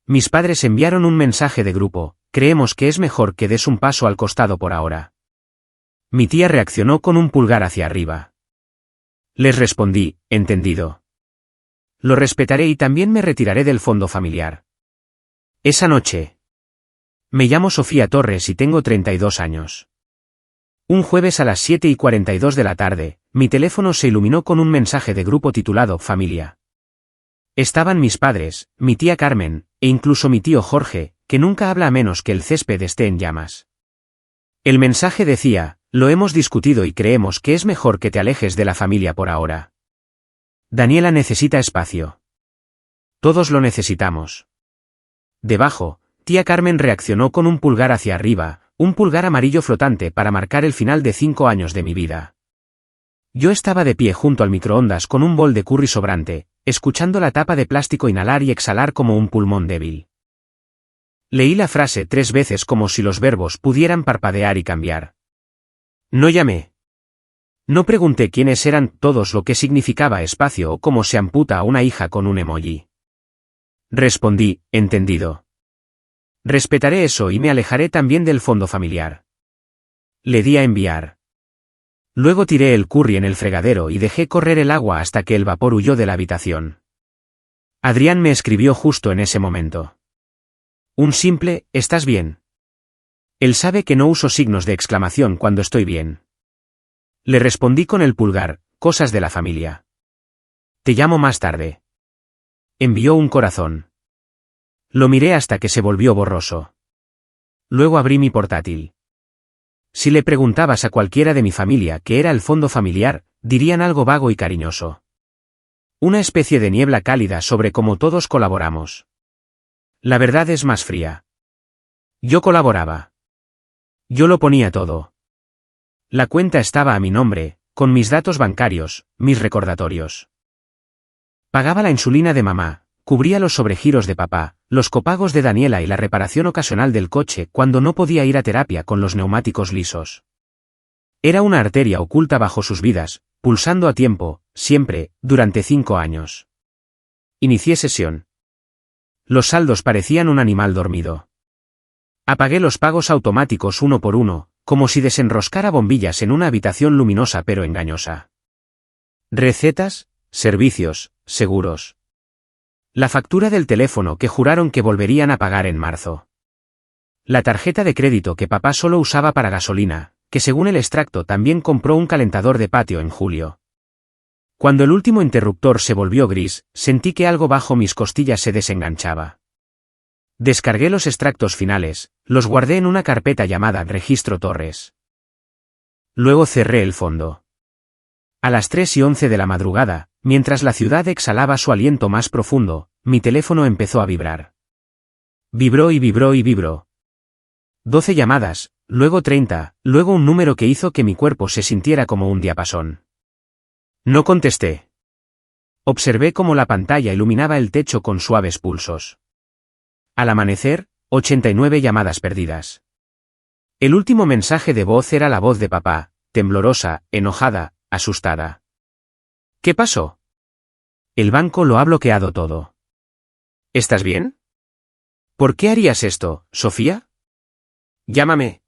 Mis padres enviaron un mensaje de grupo: creemos que es mejor que des un paso al costado por ahora. Mi tía reaccionó con un pulgar hacia arriba. Les respondí: entendido. Lo respetaré y también me retiraré del fondo familiar. Esa noche. Me llamo Sofía Torres y tengo 32 años. Un jueves a las 7:42 de la tarde, mi teléfono se iluminó con un mensaje de grupo titulado Familia. Estaban mis padres, mi tía Carmen, e incluso mi tío Jorge, que nunca habla a menos que el césped esté en llamas. El mensaje decía: lo hemos discutido y creemos que es mejor que te alejes de la familia por ahora. Daniela necesita espacio. Todos lo necesitamos. Debajo, tía Carmen reaccionó con un pulgar hacia arriba, un pulgar amarillo flotante para marcar el final de 5 años de mi vida. Yo estaba de pie junto al microondas con un bol de curry sobrante, escuchando la tapa de plástico inhalar y exhalar como un pulmón débil. Leí la frase 3 veces como si los verbos pudieran parpadear y cambiar. No llamé. No pregunté quiénes eran todos, lo que significaba espacio o cómo se amputa a una hija con un emoji. Respondí: entendido. Respetaré eso y me alejaré también del fondo familiar. Le di a enviar. Luego tiré el curry en el fregadero y dejé correr el agua hasta que el vapor huyó de la habitación. Adrián me escribió justo en ese momento. Un simple: ¿estás bien? Él sabe que no uso signos de exclamación cuando estoy bien. Le respondí con el pulgar: cosas de la familia. Te llamo más tarde. Envió un corazón. Lo miré hasta que se volvió borroso. Luego abrí mi portátil. Si le preguntabas a cualquiera de mi familia qué era el fondo familiar, dirían algo vago y cariñoso. Una especie de niebla cálida sobre cómo todos colaboramos. La verdad es más fría. Yo colaboraba. Yo lo ponía todo. La cuenta estaba a mi nombre, con mis datos bancarios, mis recordatorios. Pagaba la insulina de mamá, cubría los sobregiros de papá, los copagos de Daniela y la reparación ocasional del coche cuando no podía ir a terapia con los neumáticos lisos. Era una arteria oculta bajo sus vidas, pulsando a tiempo, siempre, durante 5 años. Inicié sesión. Los saldos parecían un animal dormido. Apagué los pagos automáticos uno por uno, como si desenroscara bombillas en una habitación luminosa pero engañosa. Recetas, servicios, seguros. La factura del teléfono que juraron que volverían a pagar en marzo. La tarjeta de crédito que papá solo usaba para gasolina, que según el extracto también compró un calentador de patio en julio. Cuando el último interruptor se volvió gris, sentí que algo bajo mis costillas se desenganchaba. Descargué los extractos finales, los guardé en una carpeta llamada Registro Torres. Luego cerré el fondo. A las 3:11 de la madrugada, mientras la ciudad exhalaba su aliento más profundo, mi teléfono empezó a vibrar. Vibró y vibró y vibró. 12 llamadas, luego 30, luego un número que hizo que mi cuerpo se sintiera como un diapasón. No contesté. Observé cómo la pantalla iluminaba el techo con suaves pulsos. Al amanecer, 89 llamadas perdidas. El último mensaje de voz era la voz de papá, temblorosa, enojada, asustada. ¿Qué pasó? El banco lo ha bloqueado todo. ¿Estás bien? ¿Por qué harías esto, Sofía? Llámame.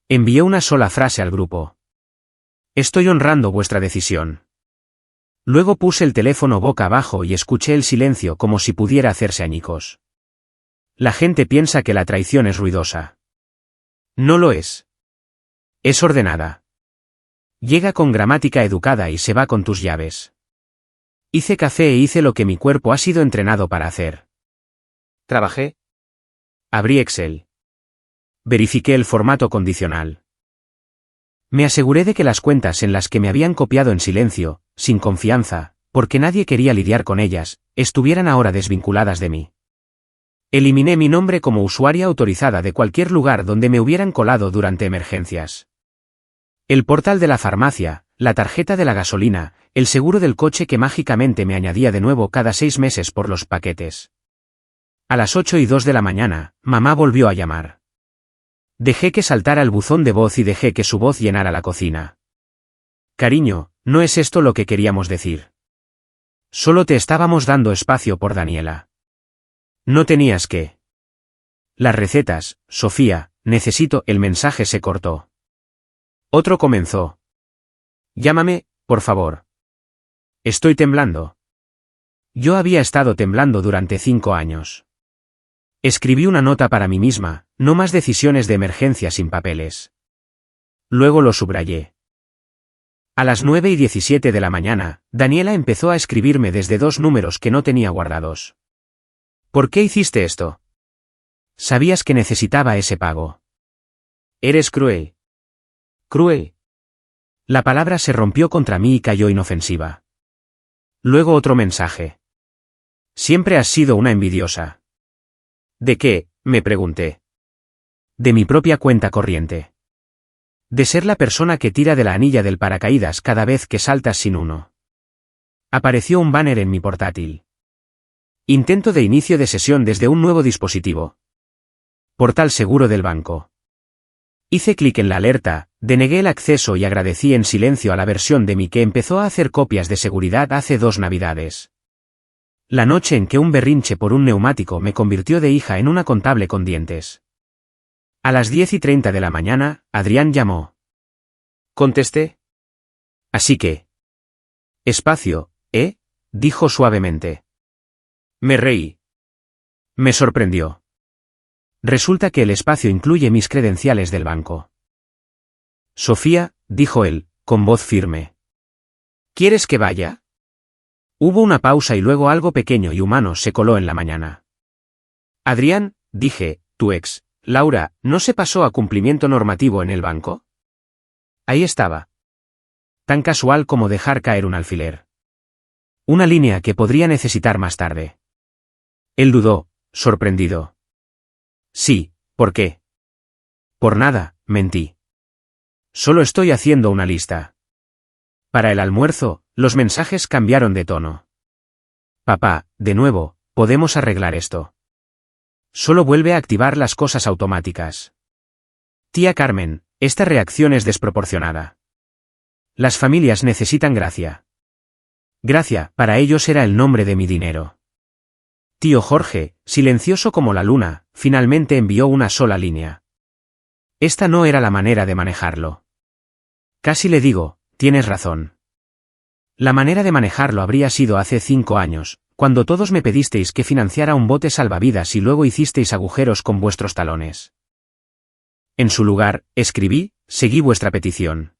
Envié una sola frase al grupo. Estoy honrando vuestra decisión. Luego puse el teléfono boca abajo y escuché el silencio como si pudiera hacerse añicos. La gente piensa que la traición es ruidosa. No lo es. Es ordenada. Llega con gramática educada y se va con tus llaves. Hice café e hice lo que mi cuerpo ha sido entrenado para hacer. Trabajé. Abrí Excel. Verifiqué el formato condicional. Me aseguré de que las cuentas en las que me habían copiado en silencio, sin confianza, porque nadie quería lidiar con ellas, estuvieran ahora desvinculadas de mí. Eliminé mi nombre como usuaria autorizada de cualquier lugar donde me hubieran colado durante emergencias. El portal de la farmacia, la tarjeta de la gasolina, el seguro del coche que mágicamente me añadía de nuevo cada 6 meses por los paquetes. A las 8:02 de la mañana, mamá volvió a llamar. Dejé que saltara el buzón de voz y dejé que su voz llenara la cocina. Cariño, no es esto lo que queríamos decir. Solo te estábamos dando espacio por Daniela. No tenías que. Las recetas, Sofía, necesito. El mensaje se cortó. Otro comenzó. Llámame, por favor. Estoy temblando. Yo había estado temblando durante 5 años. Escribí una nota para mí misma, no más decisiones de emergencia sin papeles. Luego lo subrayé. A las 9:17 de la mañana, Daniela empezó a escribirme desde 2 números que no tenía guardados. ¿Por qué hiciste esto? Sabías que necesitaba ese pago. Eres cruel. Cruel. La palabra se rompió contra mí y cayó inofensiva. Luego otro mensaje. Siempre has sido una envidiosa. ¿De qué?, me pregunté. De mi propia cuenta corriente. De ser la persona que tira de la anilla del paracaídas cada vez que saltas sin uno. Apareció un banner en mi portátil. Intento de inicio de sesión desde un nuevo dispositivo. Portal seguro del banco. Hice clic en la alerta, denegué el acceso y agradecí en silencio a la versión de mí que empezó a hacer copias de seguridad hace 2 navidades. La noche en que un berrinche por un neumático me convirtió de hija en una contable con dientes. A las 10:30 de la mañana, Adrián llamó. Contesté. Así que. Espacio, ¿eh? Dijo suavemente. Me reí. Me sorprendió. Resulta que el espacio incluye mis credenciales del banco. Sofía, dijo él, con voz firme. ¿Quieres que vaya? Hubo una pausa y luego algo pequeño y humano se coló en la mañana. Adrián, dije, tu ex, Laura, ¿no se pasó a cumplimiento normativo en el banco? Ahí estaba. Tan casual como dejar caer un alfiler. Una línea que podría necesitar más tarde. Él dudó, sorprendido. Sí, ¿por qué? Por nada, mentí. Solo estoy haciendo una lista. Para el almuerzo, los mensajes cambiaron de tono. Papá, de nuevo, podemos arreglar esto. Solo vuelve a activar las cosas automáticas. Tía Carmen, esta reacción es desproporcionada. Las familias necesitan gracia. Gracia, para ellos era el nombre de mi dinero. Tío Jorge, silencioso como la luna, finalmente envió una sola línea. Esta no era la manera de manejarlo. Casi le digo, tienes razón. La manera de manejarlo habría sido hace 5 años, cuando todos me pedisteis que financiara un bote salvavidas y luego hicisteis agujeros con vuestros talones. En su lugar, escribí, seguí vuestra petición.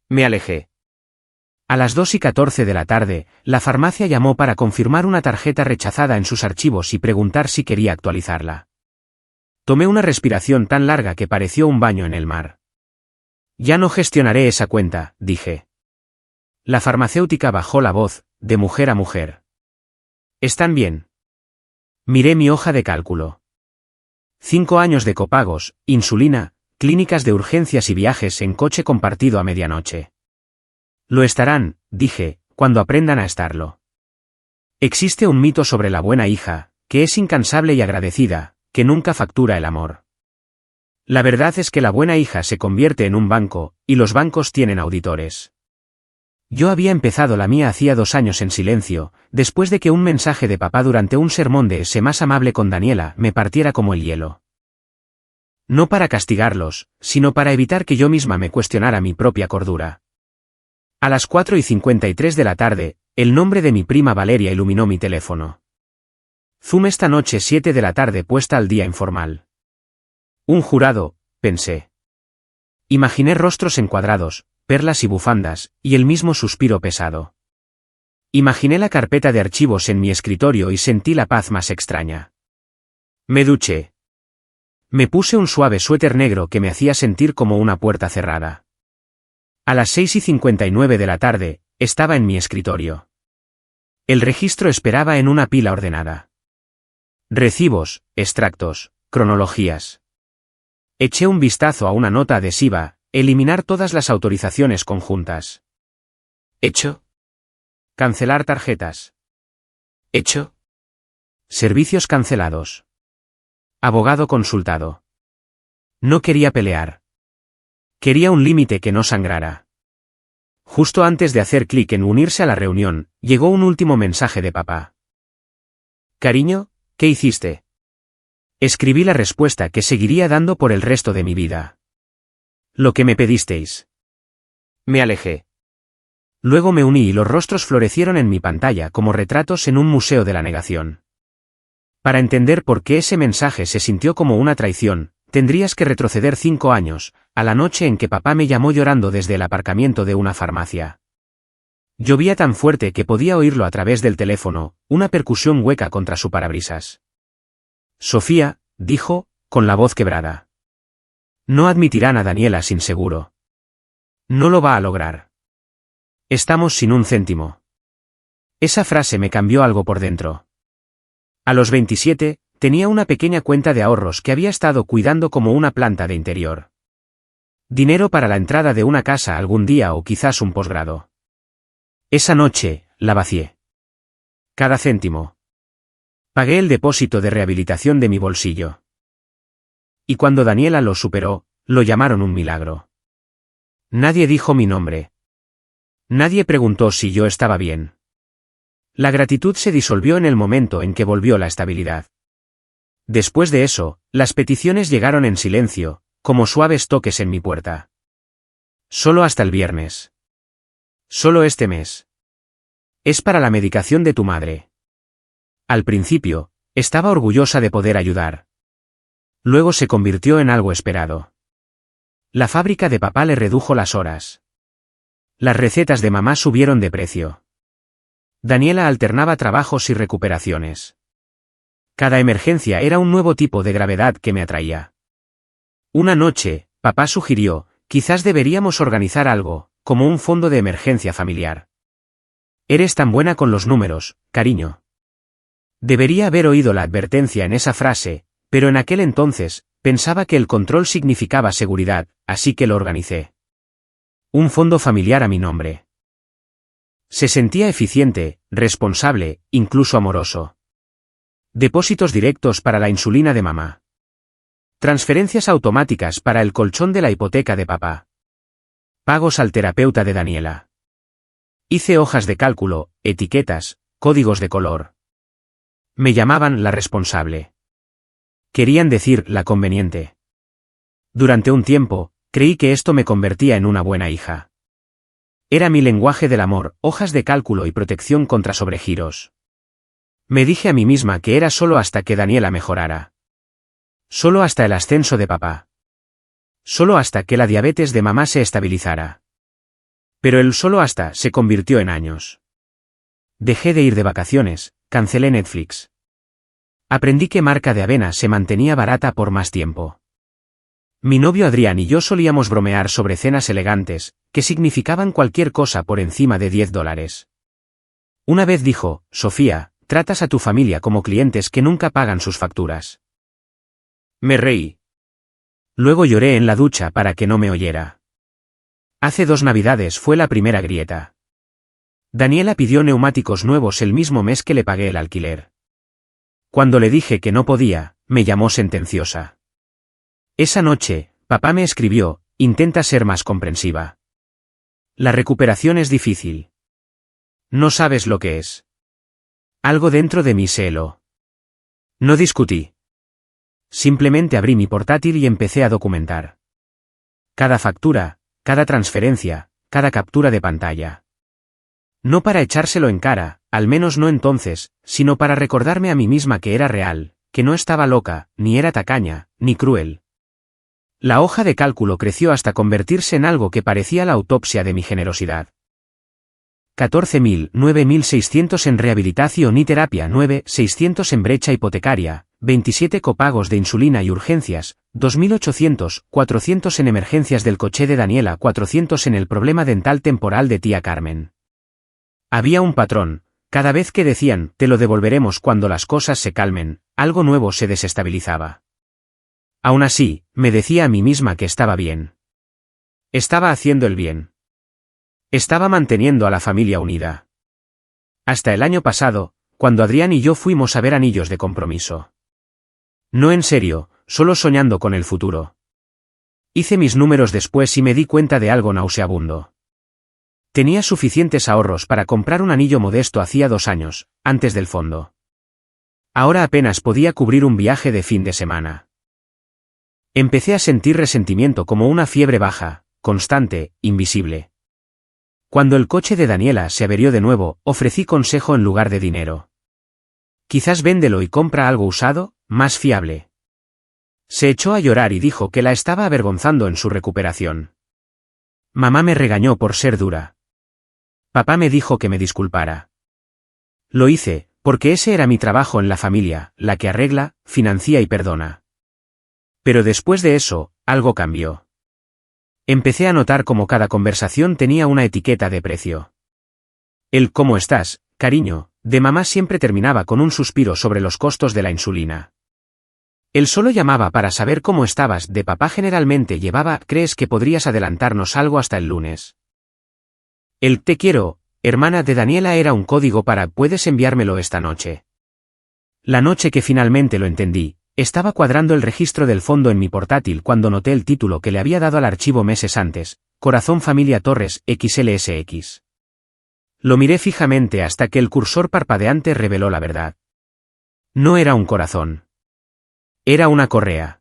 Me alejé. A las 2:14 de la tarde, la farmacia llamó para confirmar una tarjeta rechazada en sus archivos y preguntar si quería actualizarla. Tomé una respiración tan larga que pareció un baño en el mar. Ya no gestionaré esa cuenta, dije. La farmacéutica bajó la voz, de mujer a mujer. ¿Están bien? Miré mi hoja de cálculo. 5 años de copagos, insulina, clínicas de urgencias y viajes en coche compartido a medianoche. Lo estarán, dije, cuando aprendan a estarlo. Existe un mito sobre la buena hija, que es incansable y agradecida, que nunca factura el amor. La verdad es que la buena hija se convierte en un banco, y los bancos tienen auditores. Yo había empezado la mía hacía 2 años en silencio, después de que un mensaje de papá durante un sermón de ese más amable con Daniela me partiera como el hielo. No para castigarlos, sino para evitar que yo misma me cuestionara mi propia cordura. A las 4:53 de la tarde, el nombre de mi prima Valeria iluminó mi teléfono. Zoom esta noche 7 de la tarde puesta al día informal. Un jurado, pensé. Imaginé rostros encuadrados, perlas y bufandas, y el mismo suspiro pesado. Imaginé la carpeta de archivos en mi escritorio y sentí la paz más extraña. Me duché. Me puse un suave suéter negro que me hacía sentir como una puerta cerrada. A las 6:59 de la tarde, estaba en mi escritorio. El registro esperaba en una pila ordenada. Recibos, extractos, cronologías. Eché un vistazo a una nota adhesiva, eliminar todas las autorizaciones conjuntas. ¿Hecho? Cancelar tarjetas. ¿Hecho? Servicios cancelados. Abogado consultado. No quería pelear. Quería un límite que no sangrara. Justo antes de hacer clic en unirse a la reunión, llegó un último mensaje de papá. Cariño, ¿Qué hiciste? Escribí la respuesta que seguiría dando por el resto de mi vida. Lo que me pedisteis. Me alejé. Luego me uní y los rostros florecieron en mi pantalla como retratos en un museo de la negación. Para entender por qué ese mensaje se sintió como una traición, tendrías que retroceder 5 años, a la noche en que papá me llamó llorando desde el aparcamiento de una farmacia. Llovía tan fuerte que podía oírlo a través del teléfono, una percusión hueca contra su parabrisas. Sofía, dijo, con la voz quebrada. No admitirán a Daniela sin seguro. No lo va a lograr. Estamos sin un céntimo. Esa frase me cambió algo por dentro. A los 27, tenía una pequeña cuenta de ahorros que había estado cuidando como una planta de interior. Dinero para la entrada de una casa algún día o quizás un posgrado. Esa noche, la vacié. Cada céntimo. Pagué el depósito de rehabilitación de mi bolsillo. Y cuando Daniela lo superó, lo llamaron un milagro. Nadie dijo mi nombre. Nadie preguntó si yo estaba bien. La gratitud se disolvió en el momento en que volvió la estabilidad. Después de eso, las peticiones llegaron en silencio, como suaves toques en mi puerta. Solo hasta el viernes. Solo este mes. Es para la medicación de tu madre. Al principio, estaba orgullosa de poder ayudar. Luego se convirtió en algo esperado. La fábrica de papá le redujo las horas. Las recetas de mamá subieron de precio. Daniela alternaba trabajos y recuperaciones. Cada emergencia era un nuevo tipo de gravedad que me atraía. Una noche, papá sugirió, quizás deberíamos organizar algo, como un fondo de emergencia familiar. Eres tan buena con los números, cariño. Debería haber oído la advertencia en esa frase, pero en aquel entonces, pensaba que el control significaba seguridad, así que lo organicé. Un fondo familiar a mi nombre. Se sentía eficiente, responsable, incluso amoroso. Depósitos directos para la insulina de mamá. Transferencias automáticas para el colchón de la hipoteca de papá. Pagos al terapeuta de Daniela. Hice hojas de cálculo, etiquetas, códigos de color. Me llamaban la responsable. Querían decir la conveniente. Durante un tiempo, creí que esto me convertía en una buena hija. Era mi lenguaje del amor, hojas de cálculo y protección contra sobregiros. Me dije a mí misma que era solo hasta que Daniela mejorara. Solo hasta el ascenso de papá. Solo hasta que la diabetes de mamá se estabilizara. Pero el solo hasta se convirtió en años. Dejé de ir de vacaciones, cancelé Netflix. Aprendí que marca de avena se mantenía barata por más tiempo. Mi novio Adrián y yo solíamos bromear sobre cenas elegantes, que significaban cualquier cosa por encima de $10. Una vez dijo, Sofía, tratas a tu familia como clientes que nunca pagan sus facturas. Me reí. Luego lloré en la ducha para que no me oyera. Hace 2 navidades fue la primera grieta. Daniela pidió neumáticos nuevos el mismo mes que le pagué el alquiler. Cuando le dije que no podía, me llamó sentenciosa. Esa noche, papá me escribió, intenta ser más comprensiva. La recuperación es difícil. No sabes lo que es. Algo dentro de mí se heló. No discutí. Simplemente abrí mi portátil y empecé a documentar. Cada factura, cada transferencia, cada captura de pantalla. No para echárselo en cara, al menos no entonces, sino para recordarme a mí misma que era real, que no estaba loca, ni era tacaña, ni cruel. La hoja de cálculo creció hasta convertirse en algo que parecía la autopsia de mi generosidad. 14.000, 9.600 en rehabilitación y terapia, 9.600 en brecha hipotecaria, 27 copagos de insulina y urgencias, 2.800, 400 en emergencias del coche de Daniela, 400 en el problema dental temporal de tía Carmen. Había un patrón, cada vez que decían, te lo devolveremos cuando las cosas se calmen, algo nuevo se desestabilizaba. Aún así, me decía a mí misma que estaba bien. Estaba haciendo el bien. Estaba manteniendo a la familia unida. Hasta el año pasado, cuando Adrián y yo fuimos a ver Anillos de Compromiso. No en serio, solo soñando con el futuro. Hice mis números después y me di cuenta de algo nauseabundo. Tenía suficientes ahorros para comprar un anillo modesto hacía 2 años, antes del fondo. Ahora apenas podía cubrir un viaje de fin de semana. Empecé a sentir resentimiento como una fiebre baja, constante, invisible. Cuando el coche de Daniela se averió de nuevo, ofrecí consejo en lugar de dinero. Quizás véndelo y compra algo usado, más fiable. Se echó a llorar y dijo que la estaba avergonzando en su recuperación. Mamá me regañó por ser dura. Papá me dijo que me disculpara. Lo hice, porque ese era mi trabajo en la familia, la que arregla, financia y perdona. Pero después de eso, algo cambió. Empecé a notar cómo cada conversación tenía una etiqueta de precio. El «¿Cómo estás, cariño?» de mamá siempre terminaba con un suspiro sobre los costos de la insulina. Él solo llamaba para saber cómo estabas de papá generalmente llevaba «¿Crees que podrías adelantarnos algo hasta el lunes?» El «Te quiero, hermana» de Daniela era un código para «¿Puedes enviármelo esta noche?» La noche que finalmente lo entendí, estaba cuadrando el registro del fondo en mi portátil cuando noté el título que le había dado al archivo meses antes, Corazón Familia Torres XLSX. Lo miré fijamente hasta que el cursor parpadeante reveló la verdad. No era un corazón. Era una correa.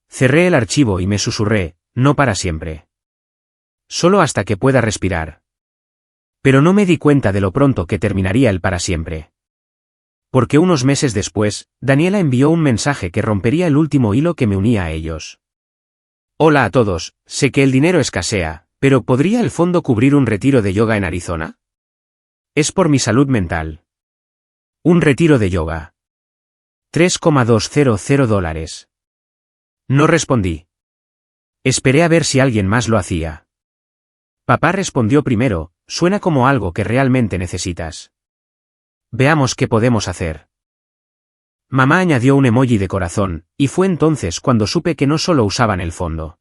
Cerré el archivo y me susurré, no para siempre. Solo hasta que pueda respirar. Pero no me di cuenta de lo pronto que terminaría el para siempre. Porque unos meses después, Daniela envió un mensaje que rompería el último hilo que me unía a ellos. Hola a todos, sé que el dinero escasea, pero ¿podría el fondo cubrir un retiro de yoga en Arizona? Es por mi salud mental. Un retiro de yoga. $3,200. No respondí. Esperé a ver si alguien más lo hacía. Papá respondió primero, suena como algo que realmente necesitas. Veamos qué podemos hacer. Mamá añadió un emoji de corazón, y fue entonces cuando supe que no solo usaban el fondo.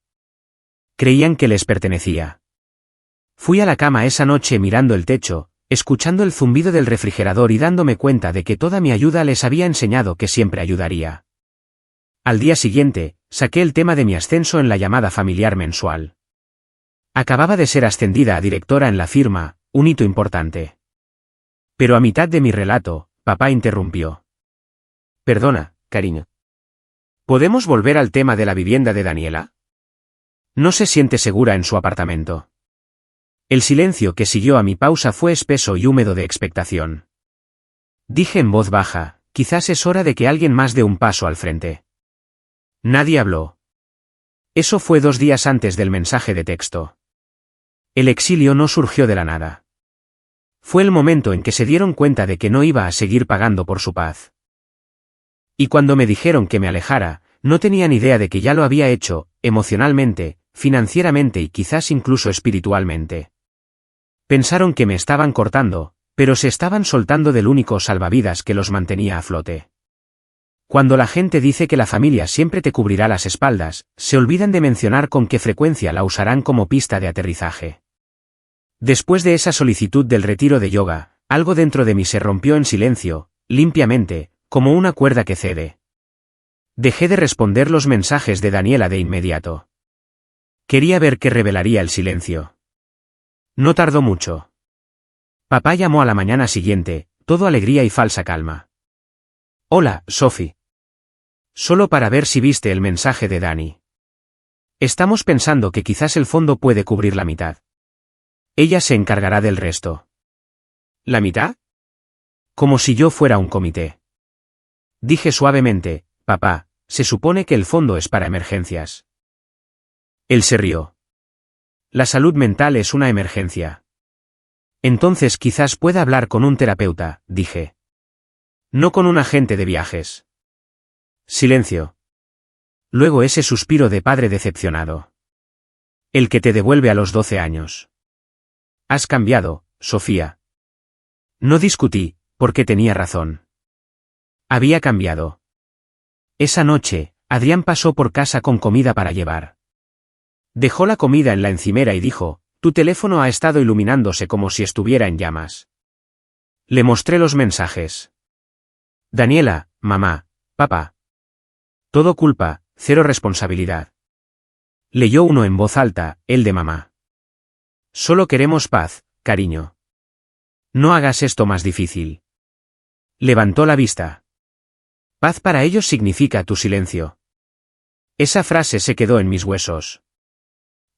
Creían que les pertenecía. Fui a la cama esa noche mirando el techo, escuchando el zumbido del refrigerador y dándome cuenta de que toda mi ayuda les había enseñado que siempre ayudaría. Al día siguiente, saqué el tema de mi ascenso en la llamada familiar mensual. Acababa de ser ascendida a directora en la firma, un hito importante. Pero a mitad de mi relato, papá interrumpió. Perdona, cariño. ¿Podemos volver al tema de la vivienda de Daniela? No se siente segura en su apartamento. El silencio que siguió a mi pausa fue espeso y húmedo de expectación. Dije en voz baja, quizás es hora de que alguien más dé un paso al frente. Nadie habló. Eso fue 2 días antes del mensaje de texto. El exilio no surgió de la nada. Fue el momento en que se dieron cuenta de que no iba a seguir pagando por su paz. Y cuando me dijeron que me alejara, no tenían idea de que ya lo había hecho, emocionalmente, financieramente y quizás incluso espiritualmente. Pensaron que me estaban cortando, pero se estaban soltando del único salvavidas que los mantenía a flote. Cuando la gente dice que la familia siempre te cubrirá las espaldas, se olvidan de mencionar con qué frecuencia la usarán como pista de aterrizaje. Después de esa solicitud del retiro de yoga, algo dentro de mí se rompió en silencio, limpiamente, como una cuerda que cede. Dejé de responder los mensajes de Daniela de inmediato. Quería ver qué revelaría el silencio. No tardó mucho. Papá llamó a la mañana siguiente, todo alegría y falsa calma. Hola, Sophie. Solo para ver si viste el mensaje de Dani. Estamos pensando que quizás el fondo puede cubrir la mitad. Ella se encargará del resto. ¿La mitad? Como si yo fuera un comité. Dije suavemente, papá, se supone que el fondo es para emergencias. Él se rió. La salud mental es una emergencia. Entonces quizás pueda hablar con un terapeuta, dije. No con un agente de viajes. Silencio. Luego ese suspiro de padre decepcionado. El que te devuelve a los 12 años. Has cambiado, Sofía. No discutí, porque tenía razón. Había cambiado. Esa noche, Adrián pasó por casa con comida para llevar. Dejó la comida en la encimera y dijo, tu teléfono ha estado iluminándose como si estuviera en llamas. Le mostré los mensajes. Daniela, mamá, papá. Todo culpa, cero responsabilidad. Leyó uno en voz alta, el de mamá. Solo queremos paz, cariño. No hagas esto más difícil. Levantó la vista. Paz para ellos significa tu silencio. Esa frase se quedó en mis huesos.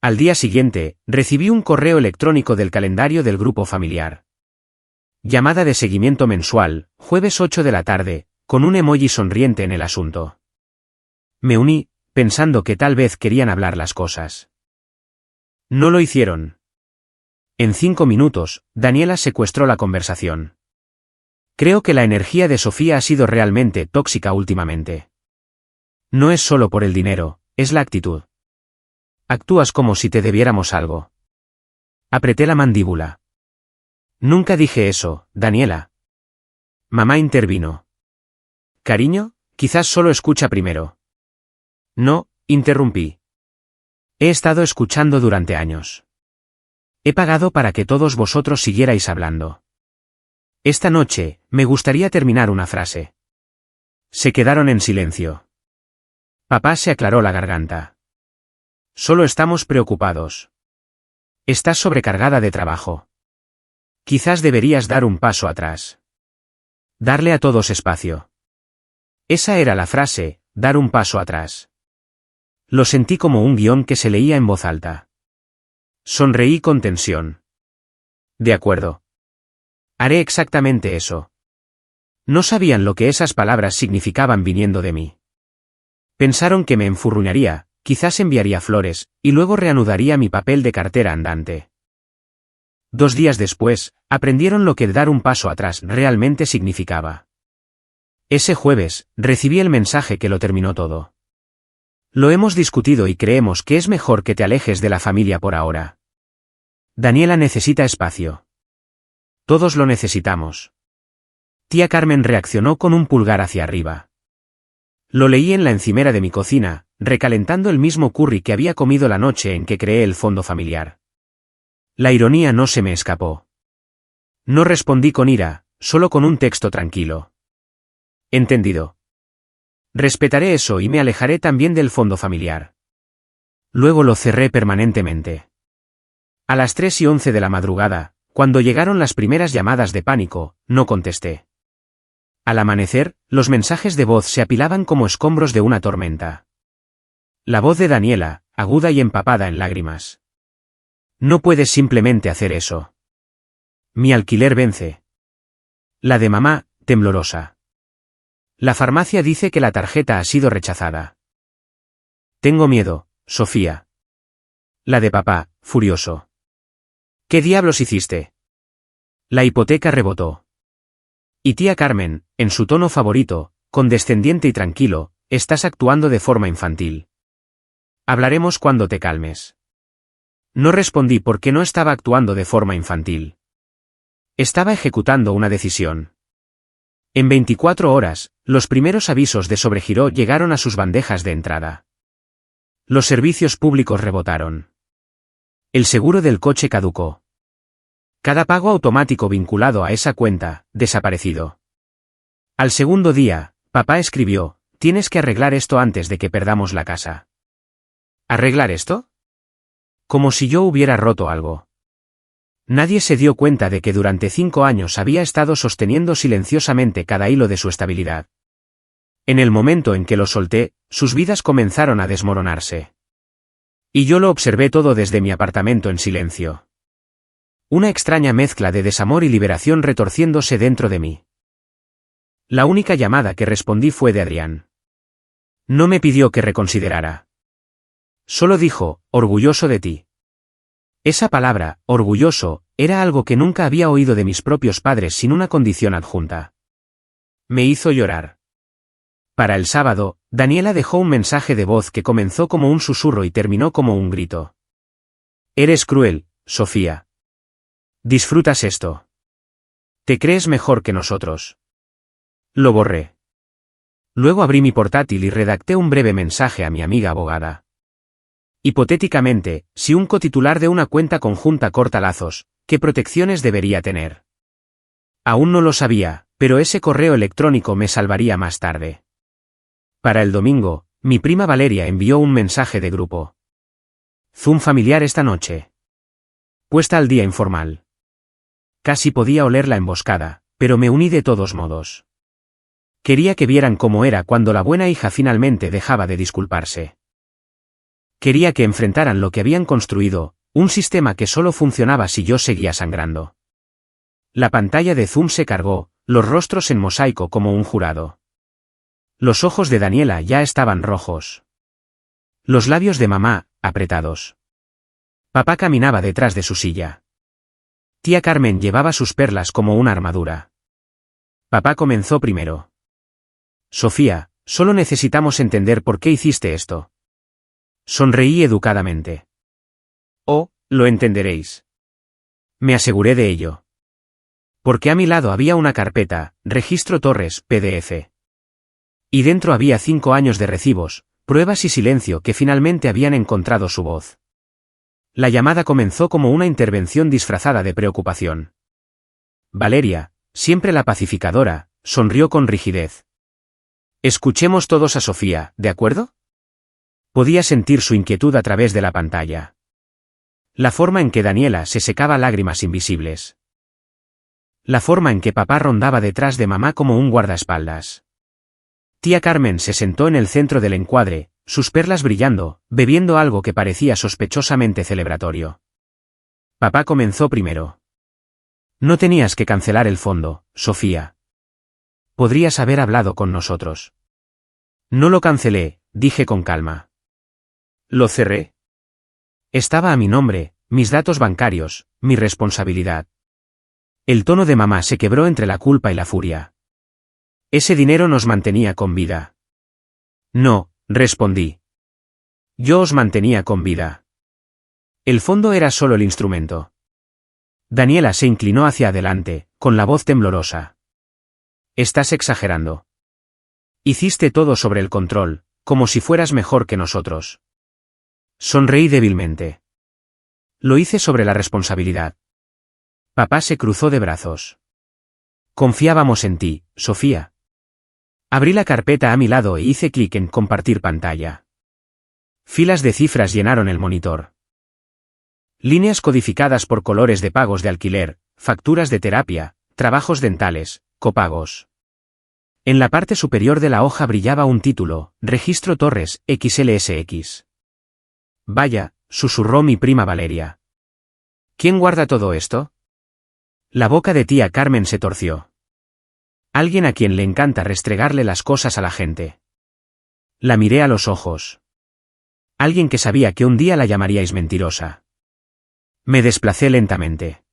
Al día siguiente, recibí un correo electrónico del calendario del grupo familiar. Llamada de seguimiento mensual, jueves 8 de la tarde, con un emoji sonriente en el asunto. Me uní, pensando que tal vez querían hablar las cosas. No lo hicieron. En 5 minutos, Daniela secuestró la conversación. Creo que la energía de Sofía ha sido realmente tóxica últimamente. No es solo por el dinero, es la actitud. Actúas como si te debiéramos algo. Apreté la mandíbula. Nunca dije eso, Daniela. Mamá intervino. Cariño, quizás solo escucha primero. No, interrumpí. He estado escuchando durante años. He pagado para que todos vosotros siguierais hablando. Esta noche, me gustaría terminar una frase. Se quedaron en silencio. Papá se aclaró la garganta. Solo estamos preocupados. Estás sobrecargada de trabajo. Quizás deberías dar un paso atrás. Darle a todos espacio. Esa era la frase, dar un paso atrás. Lo sentí como un guión que se leía en voz alta. Sonreí con tensión. De acuerdo. Haré exactamente eso. No sabían lo que esas palabras significaban viniendo de mí. Pensaron que me enfurruñaría, quizás enviaría flores, y luego reanudaría mi papel de cartera andante. 2 días después, aprendieron lo que dar un paso atrás realmente significaba. Ese jueves, recibí el mensaje que lo terminó todo. Lo hemos discutido y creemos que es mejor que te alejes de la familia por ahora. Daniela necesita espacio. Todos lo necesitamos. Tía Carmen reaccionó con un pulgar hacia arriba. Lo leí en la encimera de mi cocina, recalentando el mismo curry que había comido la noche en que creé el fondo familiar. La ironía no se me escapó. No respondí con ira, solo con un texto tranquilo. Entendido. Respetaré eso y me alejaré también del fondo familiar. Luego lo cerré permanentemente. A las 3:11 de la madrugada, cuando llegaron las primeras llamadas de pánico, no contesté. Al amanecer, los mensajes de voz se apilaban como escombros de una tormenta. La voz de Daniela, aguda y empapada en lágrimas. No puedes simplemente hacer eso. Mi alquiler vence. La de mamá, temblorosa. La farmacia dice que la tarjeta ha sido rechazada. Tengo miedo, Sofía. La de papá, furioso. ¿Qué diablos hiciste? La hipoteca rebotó. Y tía Carmen, en su tono favorito, condescendiente y tranquilo, estás actuando de forma infantil. Hablaremos cuando te calmes. No respondí porque no estaba actuando de forma infantil. Estaba ejecutando una decisión. En 24 horas, los primeros avisos de sobregiro llegaron a sus bandejas de entrada. Los servicios públicos rebotaron. El seguro del coche caducó. Cada pago automático vinculado a esa cuenta, desaparecido. Al segundo día, papá escribió, tienes que arreglar esto antes de que perdamos la casa. ¿Arreglar esto? Como si yo hubiera roto algo. Nadie se dio cuenta de que durante 5 años había estado sosteniendo silenciosamente cada hilo de su estabilidad. En el momento en que lo solté, sus vidas comenzaron a desmoronarse. Y yo lo observé todo desde mi apartamento en silencio. Una extraña mezcla de desamor y liberación retorciéndose dentro de mí. La única llamada que respondí fue de Adrián. No me pidió que reconsiderara. Solo dijo, orgulloso de ti. Esa palabra, orgulloso, era algo que nunca había oído de mis propios padres sin una condición adjunta. Me hizo llorar. Para el sábado, Daniela dejó un mensaje de voz que comenzó como un susurro y terminó como un grito. Eres cruel, Sofía. ¿Disfrutas esto? ¿Te crees mejor que nosotros? Lo borré. Luego abrí mi portátil y redacté un breve mensaje a mi amiga abogada. Hipotéticamente, si un cotitular de una cuenta conjunta corta lazos, ¿qué protecciones debería tener? Aún no lo sabía, pero ese correo electrónico me salvaría más tarde. Para el domingo, mi prima Valeria envió un mensaje de grupo. Zoom familiar esta noche. Puesta al día informal. Casi podía oler la emboscada, pero me uní de todos modos. Quería que vieran cómo era cuando la buena hija finalmente dejaba de disculparse. Quería que enfrentaran lo que habían construido, un sistema que solo funcionaba si yo seguía sangrando. La pantalla de Zoom se cargó, los rostros en mosaico como un jurado. Los ojos de Daniela ya estaban rojos. Los labios de mamá, apretados. Papá caminaba detrás de su silla. Tía Carmen llevaba sus perlas como una armadura. Papá comenzó primero. Sofía, solo necesitamos entender por qué hiciste esto. Sonreí educadamente. Oh, lo entenderéis. Me aseguré de ello. Porque a mi lado había una carpeta, Registro Torres, PDF. Y dentro había 5 años de recibos, pruebas y silencio que finalmente habían encontrado su voz. La llamada comenzó como una intervención disfrazada de preocupación. Valeria, siempre la pacificadora, sonrió con rigidez. Escuchemos todos a Sofía, ¿de acuerdo? Podía sentir su inquietud a través de la pantalla. La forma en que Daniela se secaba lágrimas invisibles. La forma en que papá rondaba detrás de mamá como un guardaespaldas. Tía Carmen se sentó en el centro del encuadre, sus perlas brillando, bebiendo algo que parecía sospechosamente celebratorio. Papá comenzó primero. No tenías que cancelar el fondo, Sofía. Podrías haber hablado con nosotros. No lo cancelé, dije con calma. ¿Lo cerré? Estaba a mi nombre, mis datos bancarios, mi responsabilidad. El tono de mamá se quebró entre la culpa y la furia. Ese dinero nos mantenía con vida. No, respondí. Yo os mantenía con vida. El fondo era solo el instrumento. Daniela se inclinó hacia adelante, con la voz temblorosa. Estás exagerando. Hiciste todo sobre el control, como si fueras mejor que nosotros. Sonreí débilmente. Lo hice sobre la responsabilidad. Papá se cruzó de brazos. Confiábamos en ti, Sofía. Abrí la carpeta a mi lado e hice clic en compartir pantalla. Filas de cifras llenaron el monitor. Líneas codificadas por colores de pagos de alquiler, facturas de terapia, trabajos dentales, copagos. En la parte superior de la hoja brillaba un título, Registro Torres, XLSX. Vaya, susurró mi prima Valeria. ¿Quién guarda todo esto? La boca de tía Carmen se torció. Alguien a quien le encanta restregarle las cosas a la gente. La miré a los ojos. Alguien que sabía que un día la llamaríais mentirosa. Me desplacé lentamente.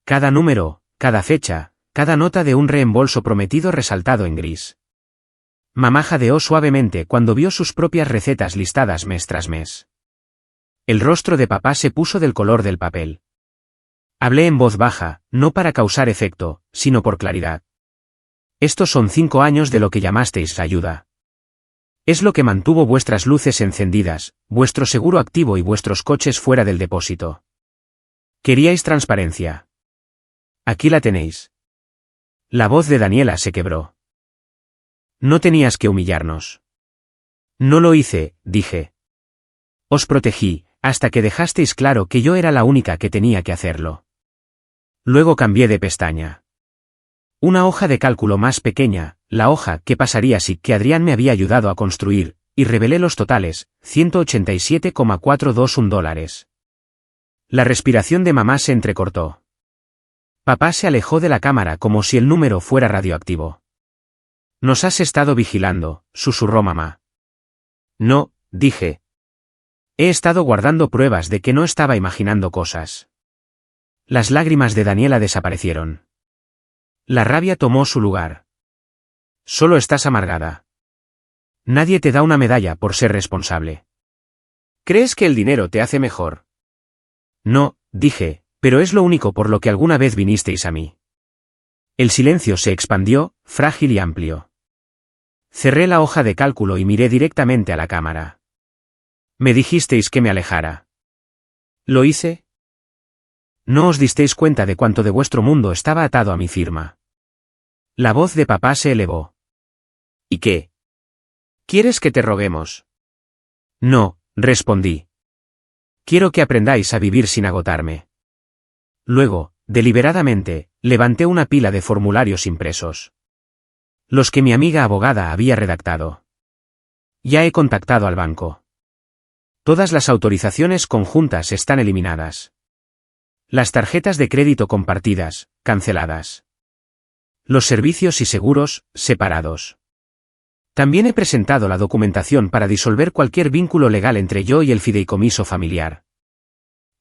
Cada número, cada fecha, cada nota de un reembolso prometido resaltado en gris. Mamá jadeó suavemente cuando vio sus propias recetas listadas mes tras mes. El rostro de papá se puso del color del papel. Hablé en voz baja, no para causar efecto, sino por claridad. Estos son 5 años de lo que llamasteis ayuda. Es lo que mantuvo vuestras luces encendidas, vuestro seguro activo y vuestros coches fuera del depósito. Queríais transparencia. Aquí la tenéis. La voz de Daniela se quebró. No tenías que humillarnos. No lo hice, dije. Os protegí, hasta que dejasteis claro que yo era la única que tenía que hacerlo. Luego cambié de pestaña. Una hoja de cálculo más pequeña, la hoja que pasaría si que Adrián me había ayudado a construir, y revelé los totales, $187,421. La respiración de mamá se entrecortó. Papá se alejó de la cámara como si el número fuera radioactivo. Nos has estado vigilando, susurró mamá. No, dije. He estado guardando pruebas de que no estaba imaginando cosas. Las lágrimas de Daniela desaparecieron. La rabia tomó su lugar. Solo estás amargada. Nadie te da una medalla por ser responsable. ¿Crees que el dinero te hace mejor? No, dije, pero es lo único por lo que alguna vez vinisteis a mí. El silencio se expandió, frágil y amplio. Cerré la hoja de cálculo y miré directamente a la cámara. Me dijisteis que me alejara. ¿Lo hice? No os disteis cuenta de cuánto de vuestro mundo estaba atado a mi firma. La voz de papá se elevó. ¿Y qué? ¿Quieres que te roguemos? No, respondí. Quiero que aprendáis a vivir sin agotarme. Luego, deliberadamente, levanté una pila de formularios impresos. Los que mi amiga abogada había redactado. Ya he contactado al banco. Todas las autorizaciones conjuntas están eliminadas. Las tarjetas de crédito compartidas, canceladas. Los servicios y seguros, separados. También he presentado la documentación para disolver cualquier vínculo legal entre yo y el fideicomiso familiar.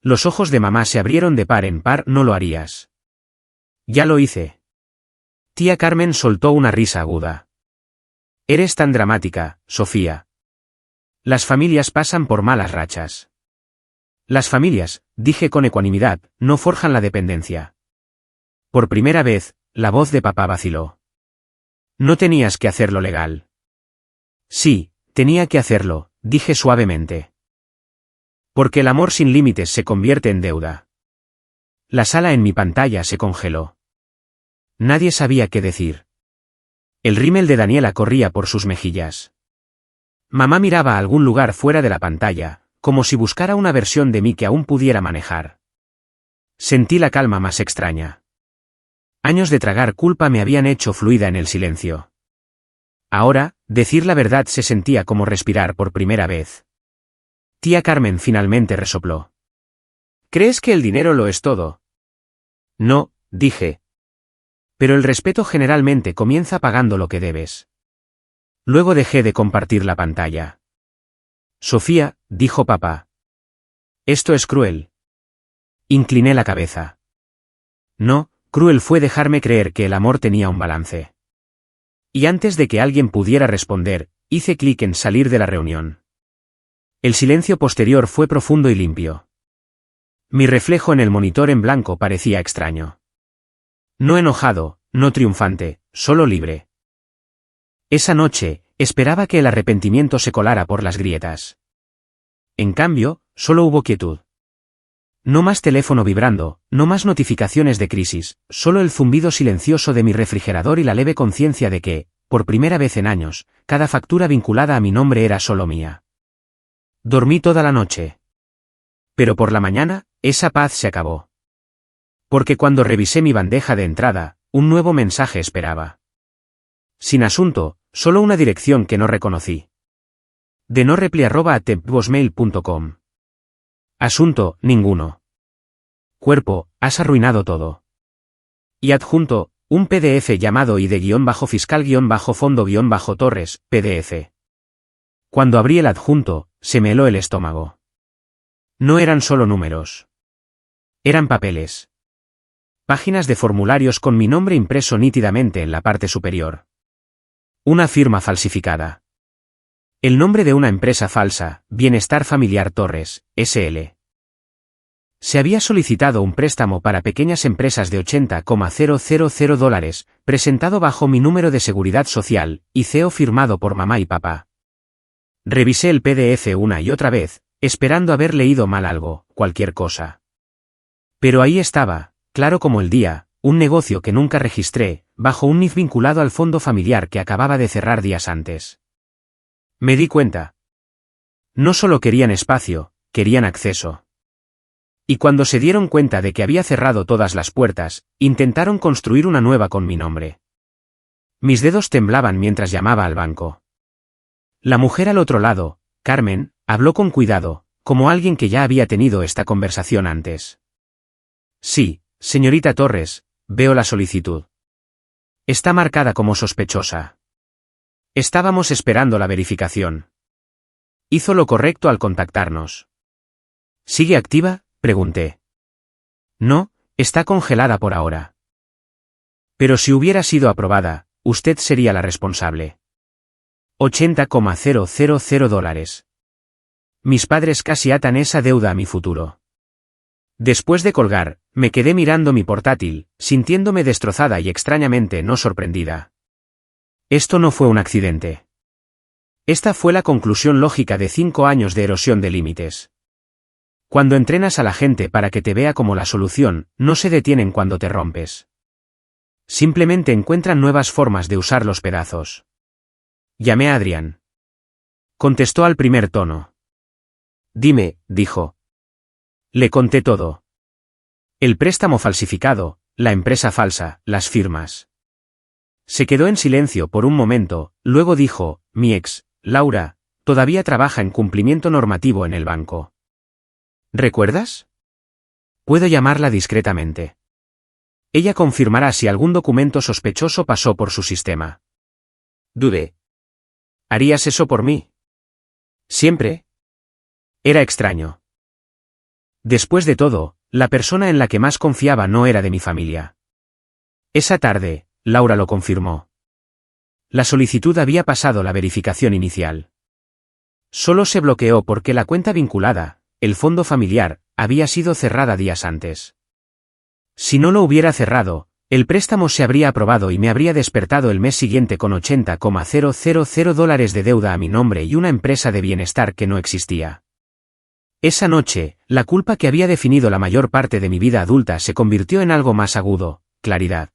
Los ojos de mamá se abrieron de par en par. No lo harías. Ya lo hice. Tía Carmen soltó una risa aguda. Eres tan dramática, Sofía. Las familias pasan por malas rachas. Las familias, dije con ecuanimidad, no forjan la dependencia. Por primera vez, la voz de papá vaciló. No tenías que hacerlo legal. Sí, tenía que hacerlo, dije suavemente. Porque el amor sin límites se convierte en deuda. La sala en mi pantalla se congeló. Nadie sabía qué decir. El rímel de Daniela corría por sus mejillas. Mamá miraba a algún lugar fuera de la pantalla, como si buscara una versión de mí que aún pudiera manejar. Sentí la calma más extraña. Años de tragar culpa me habían hecho fluida en el silencio. Ahora, decir la verdad se sentía como respirar por primera vez. Tía Carmen finalmente resopló. ¿Crees que el dinero lo es todo? No, dije. Pero el respeto generalmente comienza pagando lo que debes. Luego dejé de compartir la pantalla. Sofía, dijo papá. Esto es cruel. Incliné la cabeza. No, cruel fue dejarme creer que el amor tenía un balance. Y antes de que alguien pudiera responder, hice clic en salir de la reunión. El silencio posterior fue profundo y limpio. Mi reflejo en el monitor en blanco parecía extraño. No enojado, no triunfante, solo libre. Esa noche, esperaba que el arrepentimiento se colara por las grietas. En cambio, solo hubo quietud. No más teléfono vibrando, no más notificaciones de crisis, solo el zumbido silencioso de mi refrigerador y la leve conciencia de que, por primera vez en años, cada factura vinculada a mi nombre era solo mía. Dormí toda la noche. Pero por la mañana, esa paz se acabó. Porque cuando revisé mi bandeja de entrada, un nuevo mensaje esperaba. Sin asunto, solo una dirección que no reconocí. denorepli@tempbosmail.com. Asunto, ninguno. Cuerpo, has arruinado todo. Y adjunto, un PDF llamado id-fiscal-fondo-torres, PDF. Cuando abrí el adjunto, se me heló el estómago. No eran solo números. Eran papeles. Páginas de formularios con mi nombre impreso nítidamente en la parte superior. Una firma falsificada. El nombre de una empresa falsa, Bienestar Familiar Torres, S.L. Se había solicitado un préstamo para pequeñas empresas de $80,000, presentado bajo mi número de seguridad social, y CEO firmado por mamá y papá. Revisé el PDF una y otra vez, esperando haber leído mal algo, cualquier cosa. Pero ahí estaba, claro como el día, un negocio que nunca registré, bajo un NIF vinculado al fondo familiar que acababa de cerrar días antes. Me di cuenta. No solo querían espacio, querían acceso. Y cuando se dieron cuenta de que había cerrado todas las puertas, intentaron construir una nueva con mi nombre. Mis dedos temblaban mientras llamaba al banco. La mujer al otro lado, Carmen, habló con cuidado, como alguien que ya había tenido esta conversación antes. Sí, señorita Torres, veo la solicitud. Está marcada como sospechosa. Estábamos esperando la verificación. Hizo lo correcto al contactarnos. ¿Sigue activa?, pregunté. No, está congelada por ahora. Pero si hubiera sido aprobada, usted sería la responsable. $80,000. Mis padres casi atan esa deuda a mi futuro. Después de colgar, me quedé mirando mi portátil, sintiéndome destrozada y extrañamente no sorprendida. Esto no fue un accidente. Esta fue la conclusión lógica de 5 años de erosión de límites. Cuando entrenas a la gente para que te vea como la solución, no se detienen cuando te rompes. Simplemente encuentran nuevas formas de usar los pedazos. Llamé a Adrián. Contestó al primer tono. Dime, dijo. Le conté todo. El préstamo falsificado, la empresa falsa, las firmas. Se quedó en silencio por un momento, luego dijo, mi ex, Laura, todavía trabaja en cumplimiento normativo en el banco. ¿Recuerdas? Puedo llamarla discretamente. Ella confirmará si algún documento sospechoso pasó por su sistema. Dudé. ¿Harías eso por mí? ¿Siempre? Era extraño. Después de todo, la persona en la que más confiaba no era de mi familia. Esa tarde, Laura lo confirmó. La solicitud había pasado la verificación inicial. Solo se bloqueó porque la cuenta vinculada, el fondo familiar, había sido cerrada días antes. Si no lo hubiera cerrado, el préstamo se habría aprobado y me habría despertado el mes siguiente con $80,000 de deuda a mi nombre y una empresa de bienestar que no existía. Esa noche, la culpa que había definido la mayor parte de mi vida adulta se convirtió en algo más agudo, claridad.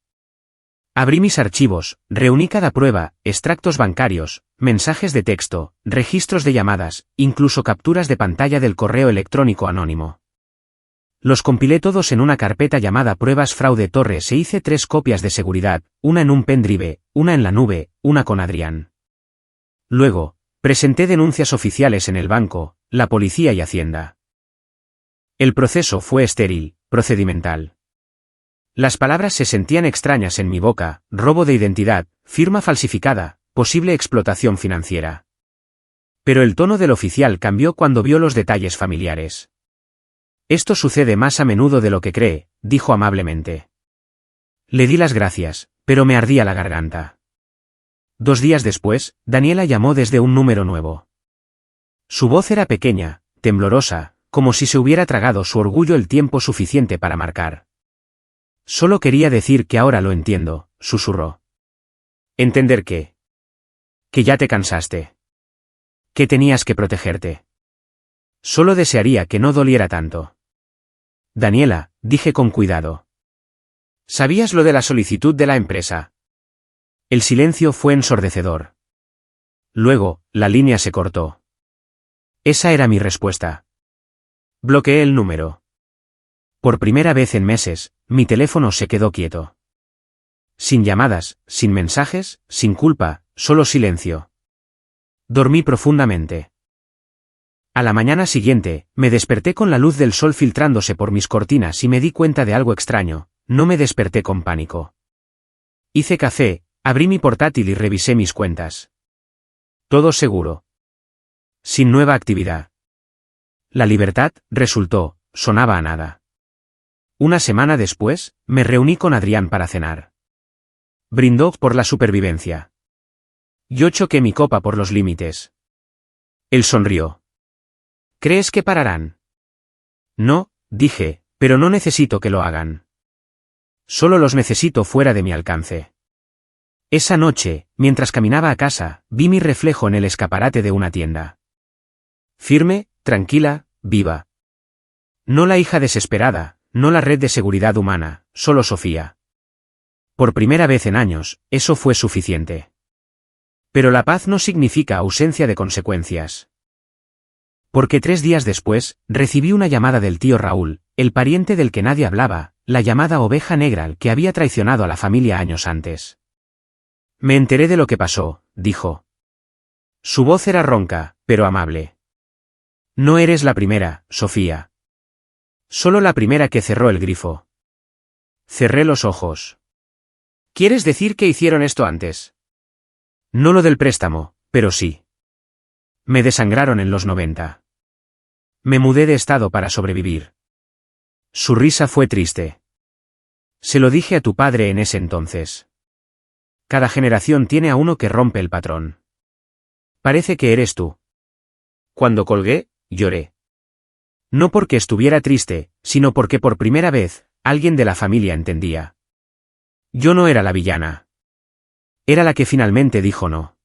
Abrí mis archivos, reuní cada prueba, extractos bancarios, mensajes de texto, registros de llamadas, incluso capturas de pantalla del correo electrónico anónimo. Los compilé todos en una carpeta llamada Pruebas Fraude Torres e hice 3 copias de seguridad, una en un pendrive, una en la nube, una con Adrián. Luego, presenté denuncias oficiales en el banco, la policía y Hacienda. El proceso fue estéril, procedimental. Las palabras se sentían extrañas en mi boca: robo de identidad, firma falsificada, posible explotación financiera. Pero el tono del oficial cambió cuando vio los detalles familiares. Esto sucede más a menudo de lo que cree, dijo amablemente. Le di las gracias, pero me ardía la garganta. 2 días después, Daniela llamó desde un número nuevo. Su voz era pequeña, temblorosa, como si se hubiera tragado su orgullo el tiempo suficiente para marcar. Solo quería decir que ahora lo entiendo, susurró. ¿Entender qué? Que ya te cansaste. Que tenías que protegerte. Solo desearía que no doliera tanto. Daniela, dije con cuidado. ¿Sabías lo de la solicitud de la empresa? El silencio fue ensordecedor. Luego, la línea se cortó. Esa era mi respuesta. Bloqueé el número. Por primera vez en meses, mi teléfono se quedó quieto. Sin llamadas, sin mensajes, sin culpa, solo silencio. Dormí profundamente. A la mañana siguiente, me desperté con la luz del sol filtrándose por mis cortinas y me di cuenta de algo extraño. No me desperté con pánico. Hice café, abrí mi portátil y revisé mis cuentas. Todo seguro. Sin nueva actividad. La libertad, resultó, sonaba a nada. Una semana después, me reuní con Adrián para cenar. Brindó por la supervivencia. Yo choqué mi copa por los límites. Él sonrió. ¿Crees que pararán? No, dije, pero no necesito que lo hagan. Solo los necesito fuera de mi alcance. Esa noche, mientras caminaba a casa, vi mi reflejo en el escaparate de una tienda. Firme, tranquila, viva. No la hija desesperada, no la red de seguridad humana, solo Sofía. Por primera vez en años, eso fue suficiente. Pero la paz no significa ausencia de consecuencias. Porque 3 días después, recibí una llamada del tío Raúl, el pariente del que nadie hablaba, la llamada oveja negra que había traicionado a la familia años antes. Me enteré de lo que pasó, dijo. Su voz era ronca, pero amable. No eres la primera, Sofía. Solo la primera que cerró el grifo. Cerré los ojos. ¿Quieres decir que hicieron esto antes? No lo del préstamo, pero sí. Me desangraron en los 90. Me mudé de estado para sobrevivir. Su risa fue triste. Se lo dije a tu padre en ese entonces. Cada generación tiene a uno que rompe el patrón. Parece que eres tú. Cuando colgué, lloré. No porque estuviera triste, sino porque por primera vez, alguien de la familia entendía. Yo no era la villana. Era la que finalmente dijo no.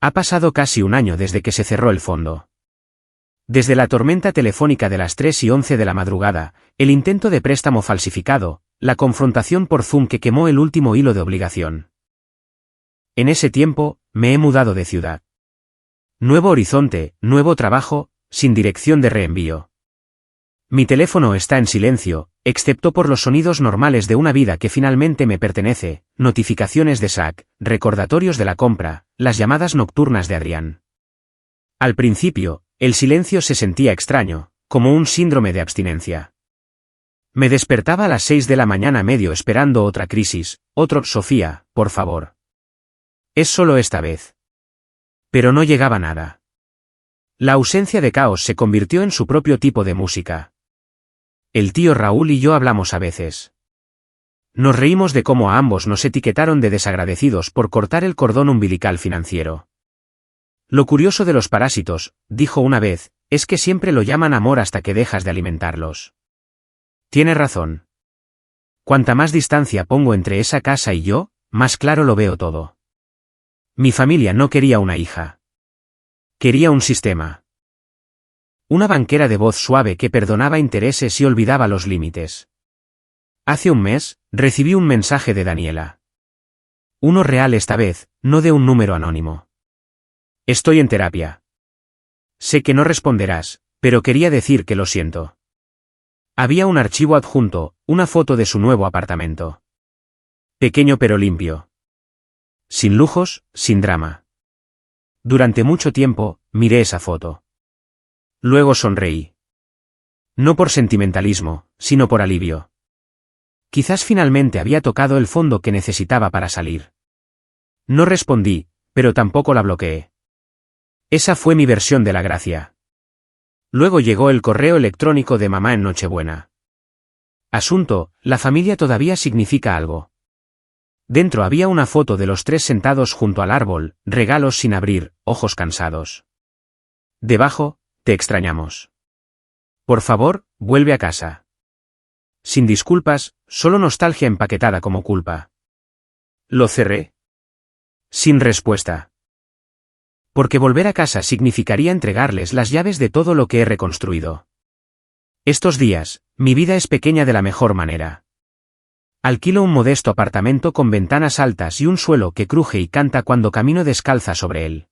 Ha pasado casi un año desde que se cerró el fondo. Desde la tormenta telefónica de las 3:11 de la madrugada, el intento de préstamo falsificado, la confrontación por Zoom que quemó el último hilo de obligación. En ese tiempo, me he mudado de ciudad. Nuevo horizonte, nuevo trabajo, sin dirección de reenvío. Mi teléfono está en silencio, excepto por los sonidos normales de una vida que finalmente me pertenece, notificaciones de SAC, recordatorios de la compra, las llamadas nocturnas de Adrián. Al principio, el silencio se sentía extraño, como un síndrome de abstinencia. Me despertaba a las 6 de la mañana medio esperando otra crisis, Sofía, por favor. Es solo esta vez. Pero no llegaba nada. La ausencia de caos se convirtió en su propio tipo de música. El tío Raúl y yo hablamos a veces. Nos reímos de cómo a ambos nos etiquetaron de desagradecidos por cortar el cordón umbilical financiero. Lo curioso de los parásitos, dijo una vez, es que siempre lo llaman amor hasta que dejas de alimentarlos. Tiene razón. Cuanta más distancia pongo entre esa casa y yo, más claro lo veo todo. Mi familia no quería una hija. Quería un sistema. Una banquera de voz suave que perdonaba intereses y olvidaba los límites. Hace un mes, recibí un mensaje de Daniela. Uno real esta vez, no de un número anónimo. Estoy en terapia. Sé que no responderás, pero quería decir que lo siento. Había un archivo adjunto, una foto de su nuevo apartamento. Pequeño pero limpio. Sin lujos, sin drama. Durante mucho tiempo, miré esa foto. Luego sonreí. No por sentimentalismo, sino por alivio. Quizás finalmente había tocado el fondo que necesitaba para salir. No respondí, pero tampoco la bloqueé. Esa fue mi versión de la gracia. Luego llegó el correo electrónico de mamá en Nochebuena. Asunto, la familia todavía significa algo. Dentro había una foto de los tres sentados junto al árbol, regalos sin abrir, ojos cansados. Debajo, te extrañamos. Por favor, vuelve a casa. Sin disculpas, solo nostalgia empaquetada como culpa. Lo cerré. Sin respuesta. Porque volver a casa significaría entregarles las llaves de todo lo que he reconstruido. Estos días, mi vida es pequeña de la mejor manera. Alquilo un modesto apartamento con ventanas altas y un suelo que cruje y canta cuando camino descalza sobre él.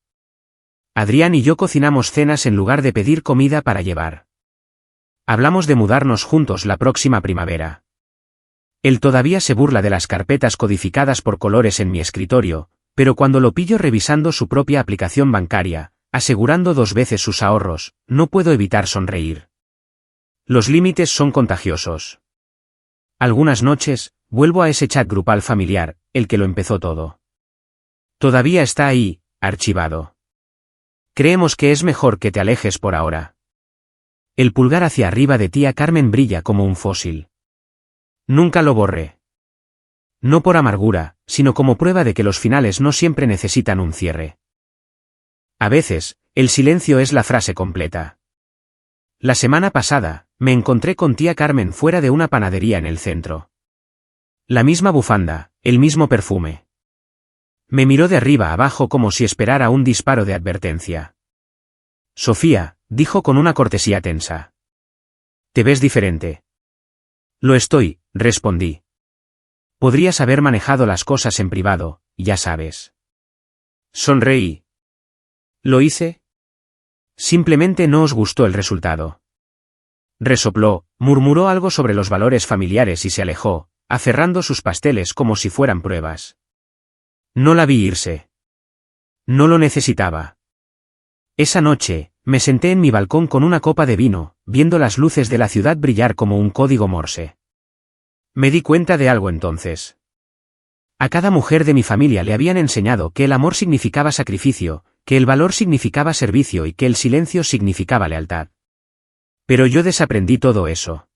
Adrián y yo cocinamos cenas en lugar de pedir comida para llevar. Hablamos de mudarnos juntos la próxima primavera. Él todavía se burla de las carpetas codificadas por colores en mi escritorio, pero cuando lo pillo revisando su propia aplicación bancaria, asegurando 2 veces sus ahorros, no puedo evitar sonreír. Los límites son contagiosos. Algunas noches, vuelvo a ese chat grupal familiar, el que lo empezó todo. Todavía está ahí, archivado. Creemos que es mejor que te alejes por ahora. El pulgar hacia arriba de tía Carmen brilla como un fósil. Nunca lo borré. No por amargura, sino como prueba de que los finales no siempre necesitan un cierre. A veces, el silencio es la frase completa. La semana pasada, me encontré con tía Carmen fuera de una panadería en el centro. La misma bufanda, el mismo perfume. Me miró de arriba a abajo como si esperara un disparo de advertencia. Sofía, dijo con una cortesía tensa. Te ves diferente. Lo estoy, respondí. Podrías haber manejado las cosas en privado, ya sabes. Sonreí. ¿Lo hice? Simplemente no os gustó el resultado. Resopló, murmuró algo sobre los valores familiares y se alejó, aferrando sus pasteles como si fueran pruebas. No la vi irse. No lo necesitaba. Esa noche, me senté en mi balcón con una copa de vino, viendo las luces de la ciudad brillar como un código Morse. Me di cuenta de algo entonces. A cada mujer de mi familia le habían enseñado que el amor significaba sacrificio, que el valor significaba servicio y que el silencio significaba lealtad. Pero yo desaprendí todo eso.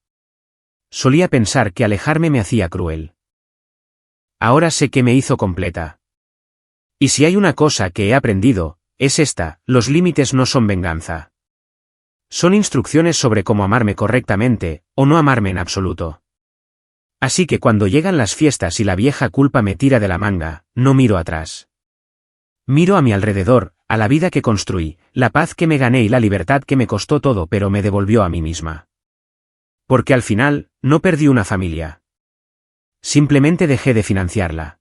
Solía pensar que alejarme me hacía cruel. Ahora sé que me hizo completa. Y si hay una cosa que he aprendido, es esta: los límites no son venganza. Son instrucciones sobre cómo amarme correctamente, o no amarme en absoluto. Así que cuando llegan las fiestas y la vieja culpa me tira de la manga, no miro atrás. Miro a mi alrededor, a la vida que construí, la paz que me gané y la libertad que me costó todo pero me devolvió a mí misma. Porque al final, no perdí una familia. Simplemente dejé de financiarla.